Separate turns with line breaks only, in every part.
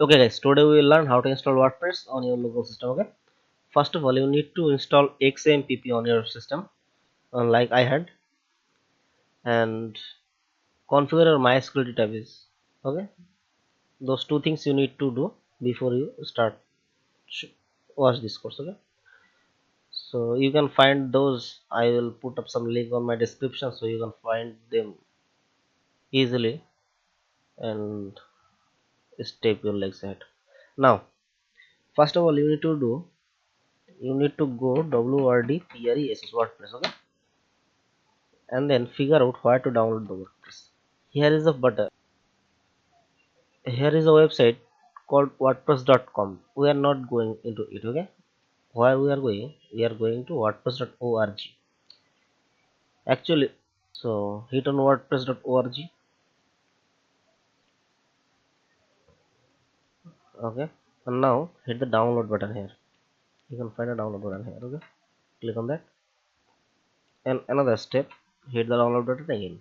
Okay guys, today we will learn how to install WordPress on your local system. Okay, first of all you need to install xampp on your system, like I had, and configure your mysql database. Okay, those two things you need to do before you start watch this course. Okay, so you can find those. I will put up some link on my description so you can find them easily and step your legs ahead. Now first of all you need to go WORDPRESS WordPress. Okay, and then figure out where to download the WordPress. Here is a button. Here is a website called WordPress.com. We are not going into it. Okay, where we are going? We are going to WordPress.org. Actually, so hit on WordPress.org. Okay, and now hit the download button here. You can find a download button here. Okay, click on that. And another step, hit the download button again.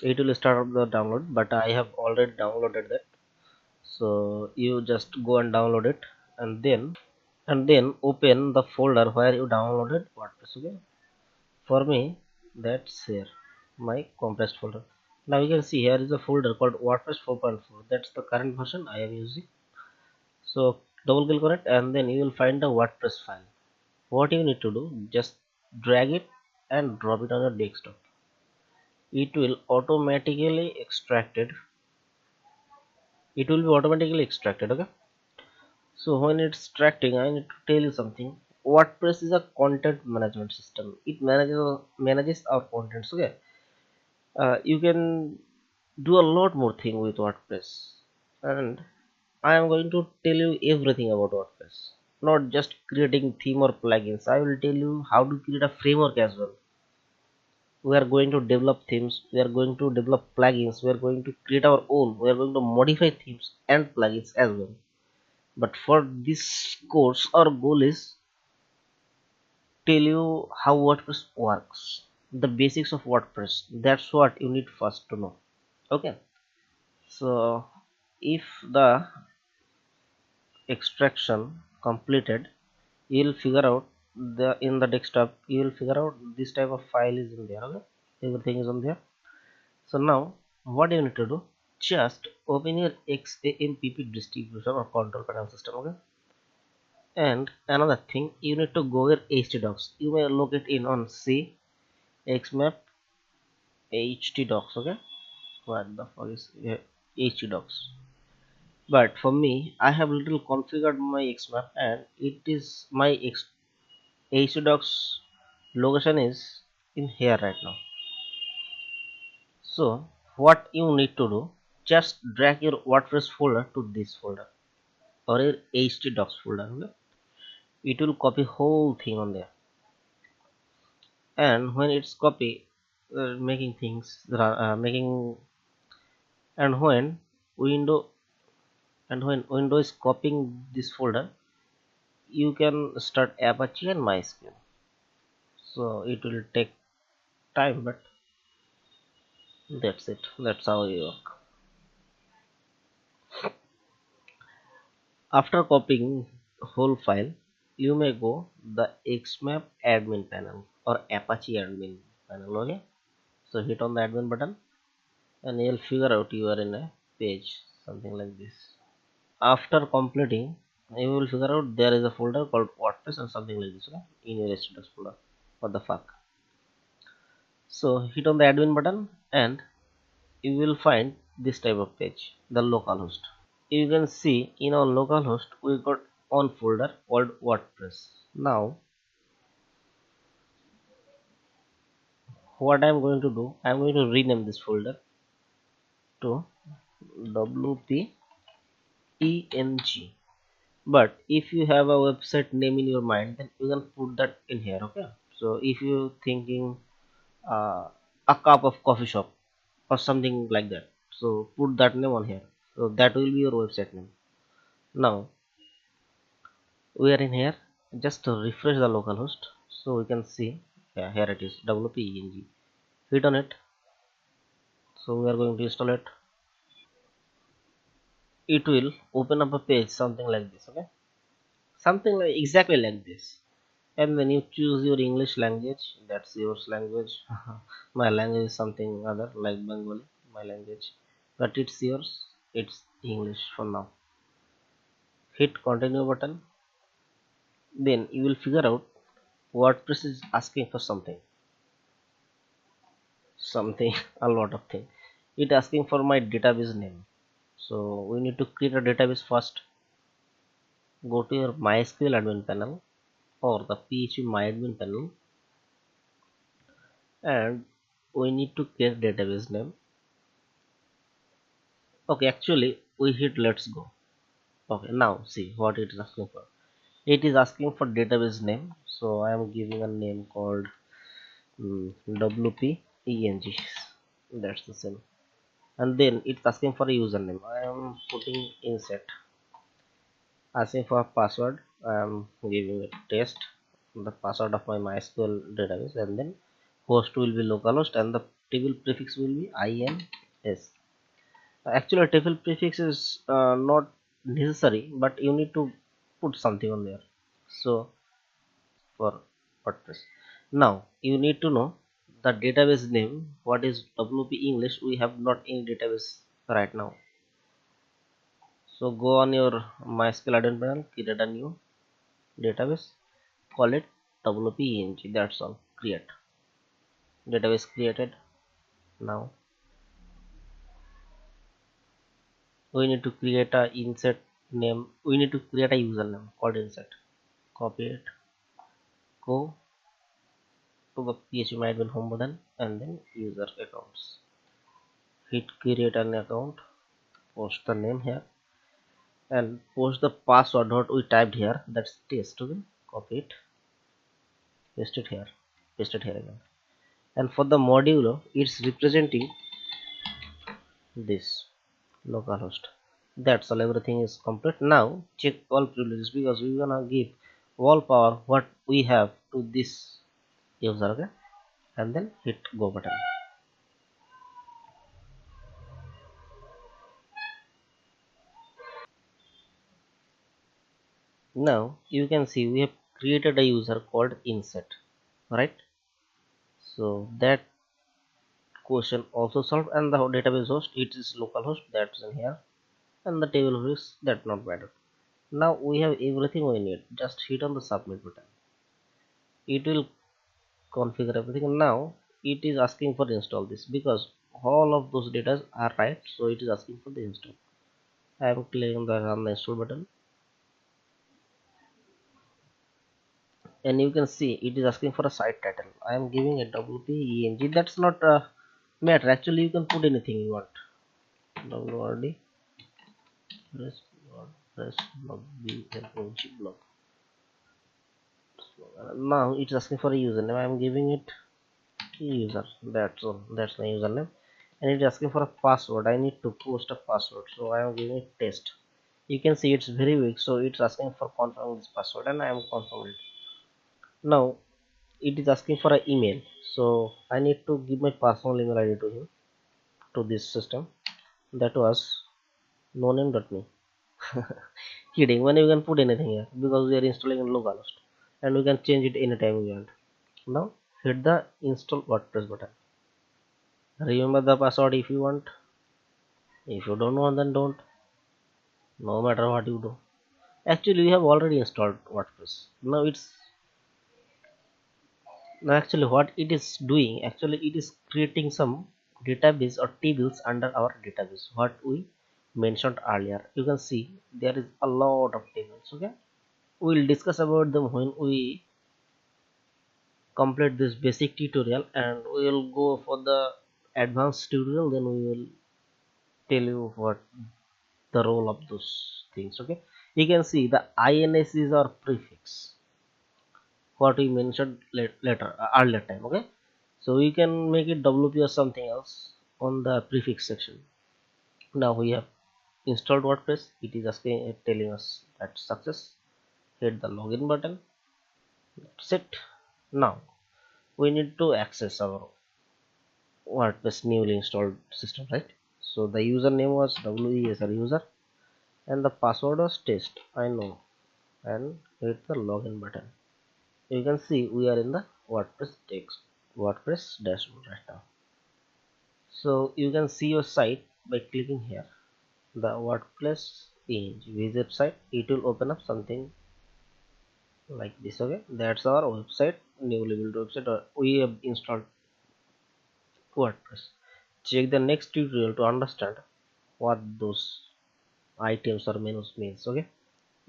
It will start the download, but I have already downloaded that. So you just go and download it, and then open the folder where you downloaded WordPress. Okay, for me that's here, my compressed folder. Now you can see here is a folder called WordPress 4.4. That's the current version I am using. So double click on it, and then you will find the WordPress file. What you need to do, just drag it and drop it on your desktop. It will automatically extracted. It will be automatically extracted. Okay, so when it's extracting, I need to tell you something. WordPress is a content management system. It manages our contents. Okay, you can do a lot more thing with WordPress, and I am going to tell you everything about WordPress. Not just creating theme or plugins. I will tell you how to create a framework as well. We are going to develop themes. We are going to develop plugins. We are going to create our own. We are going to modify themes and plugins as well. But for this course, our goal is tell you how WordPress works, the basics of WordPress. That's what you need first to know. Okay, so if the extraction completed, you'll figure out the in the desktop. You will figure out this type of file is in there. Okay, everything is on there. So now, what you need to do? Just open your xampp distribution or control panel system. Okay, and another thing, you need to go your htdocs. You may look it in on C xmap htdocs. Okay, what the fuck is htdocs? But for me, I have little configured my xmap, and it is my htdocs location is in here right now. So what you need to do, just drag your WordPress folder to this folder or your htdocs folder. Okay, it will copy whole thing on there, and when it's copy, making things making, and window when window is copying this folder, you can start Apache and MySQL. So it will take time, but that's it. That's how you work. After copying whole file, you may go the xmap admin panel or Apache admin panel. Okay, so hit on the admin button, and you'll figure out you are in a page something like this. After completing, you will figure out there is a folder called WordPress and something like this. Okay, in your htdocs folder. What the fuck? So hit on the admin button, and you will find this type of page, the localhost. You can see in our localhost we got one folder called WordPress. Now what I am going to do, I am going to rename this folder to WPENG. But if you have a website name in your mind, then you can put that in here. Okay, so if you thinking a cup of coffee shop or something like that, so put that name on here, so that will be your website name. Now we are in here, just to refresh the localhost so we can see. Yeah, here it is, WPENG. Hit on it, so we are going to install it. it will open up a page something like this. Okay, something like exactly like this. And when you choose your English language, that's your language. My language is something other like Bengali, my language, but it's yours, it's English for now. Hit continue button, then you will figure out WordPress is asking for something a lot of things. It asking for my database name, so we need to create a database first. Go to your MySQL admin panel or the PHP my admin panel, and we need to create database name. Okay, actually we hit let's go. Okay, now see what it is asking for. It is asking for database name, so I am giving a name called WPENG. That's the same. And then it's asking for a username. I am putting insert. Asking for a password. I am giving it test, the password of my MySQL database, and then host will be localhost, and the table prefix will be INS. Actually, a table prefix is not necessary, but you need to put something on there. So for WordPress. Now you need to know the database name. What is WP English? We have not in database right now. So go on your MySQL admin panel, create a new database, call it WPENG. That's all. Create database created. Now we need to create a insert name. We need to create a username called insert. Copy it. Go to the PHP admin home button and then user accounts. Hit create an account. Post the name here and post the password what we typed here. That's test. Okay. Copy it. Paste it here. Paste it here again. And for the module, it's representing this localhost. That's all, everything is complete. Now check all privileges because we gonna give all power what we have to this user. Okay, and then hit go button. Now you can see we have created a user called insert, right? So that question also solved, and the database host it is localhost, that's in here, and the table host that not matter. Now we have everything we need. Just hit on the submit button. It will configure everything. Now it is asking for install this because all of those data are right, so it is asking for the install. I am clicking on the install button, and you can see it is asking for a site title. I am giving a WPENG. That's not a matter. Actually you can put anything you want. WRD press blog blog. Now it's asking for a username. I am giving it user. That's all. That's my username. And it's asking for a password. I need to post a password, so I am giving it test. You can see it's very weak, so it's asking for confirm this password, and I am confirmed it. Now it is asking for an email, so I need to give my personal email ID to him, to this system. That was no name.me. Kidding, when you can put anything here because we are installing in localhost, and we can change it anytime we want. Now hit the install WordPress button. Remember the password if you want. If you don't know, then don't. No matter what you do. Actually, we have already installed WordPress. Now actually what it is doing. Actually, it is creating some database or tables under our database. What we mentioned earlier. You can see there is a lot of tables. Okay, we will discuss about them when we complete this basic tutorial, and we will go for the advanced tutorial. Then we will tell you what the role of those things. Okay, you can see the ins is our prefix, what we mentioned later earlier time. Okay, so we can make it wp or something else on the prefix section. Now we have installed WordPress. It is asking, telling us that success. Hit the login button. That's it. Now we need to access our WordPress newly installed system, right? So the username was WESR user, and the password was test, I know, and hit the login button. You can see we are in the WordPress dashboard right now. So you can see your site by clicking here, the WordPress page visit site. It will open up something like this. Okay, that's our website, newly built website, or we have installed WordPress. Check the next tutorial to understand what those items or menus means. Okay,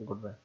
goodbye.